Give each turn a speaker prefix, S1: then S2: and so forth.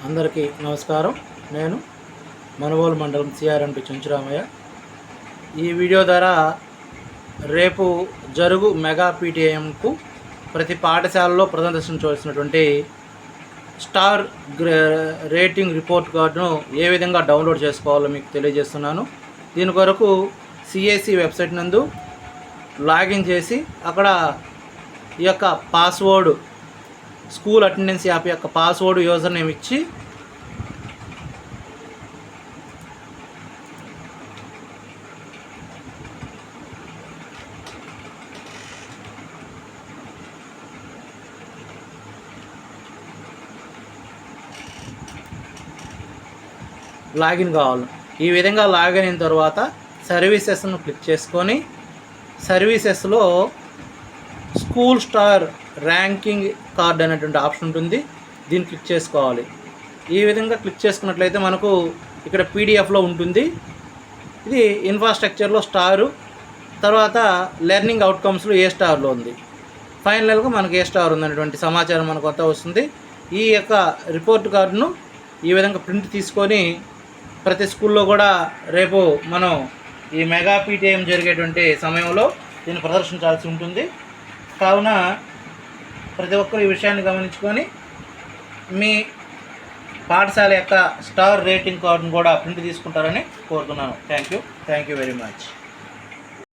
S1: అందరికీ నమస్కారం. నేను మనుబోలు మండలం సిఆర్ఎంపి చెంచురామయ్య. ఈ వీడియో ద్వారా రేపు జరుగు మెగా పీటీఎంకు ప్రతి పాఠశాలలో ప్రదర్శించవలసినటువంటి స్టార్ రేటింగ్ రిపోర్ట్ కార్డును ఏ విధంగా డౌన్లోడ్ చేసుకోవాలో మీకు తెలియజేస్తున్నాను. దీని కొరకు సిఎస్సి వెబ్సైట్ నందు లాగిన్ చేసి అక్కడ ఈ యొక్క పాస్వర్డ్ స్కూల్ అటెండెన్స్ యాప్ యొక్క పాస్వర్డ్ యూజర్ నేమ్ ఇచ్చి లాగిన్ కావాలి. ఈ విధంగా లాగిన్ అయిన తర్వాత సర్వీసెస్ను క్లిక్ చేసుకొని సర్వీసెస్లో స్కూల్ స్టార్ ర్యాంకింగ్ కార్డ్ అనేటువంటి ఆప్షన్ ఉంటుంది. దీన్ని క్లిక్ చేసుకోవాలి. ఈ విధంగా క్లిక్ చేసుకున్నట్లయితే మనకు ఇక్కడ పీడిఎఫ్లో ఉంటుంది. ఇది ఇన్ఫ్రాస్ట్రక్చర్లో స్టారు, తర్వాత లెర్నింగ్ అవుట్కమ్స్లో ఏ స్టార్లో ఉంది, ఫైనల్గా మనకు ఏ స్టార్ ఉందనేటువంటి సమాచారం మనకు అంతా వస్తుంది. ఈ యొక్క రిపోర్ట్ కార్డును ఈ విధంగా ప్రింట్ తీసుకొని ప్రతి స్కూల్లో కూడా రేపు మనం ఈ మెగా పీటీఎం జరిగేటువంటి సమయంలో దీన్ని ప్రదర్శించాల్సి ఉంటుంది. కావున ప్రతి ఒక్కరు ఈ విషయాన్ని గమనించుకొని మీ పాఠశాల యొక్క స్టార్ రేటింగ్ కార్డును కూడా ప్రింట్ తీసుకుంటారని కోరుతున్నాను. Thank you very much.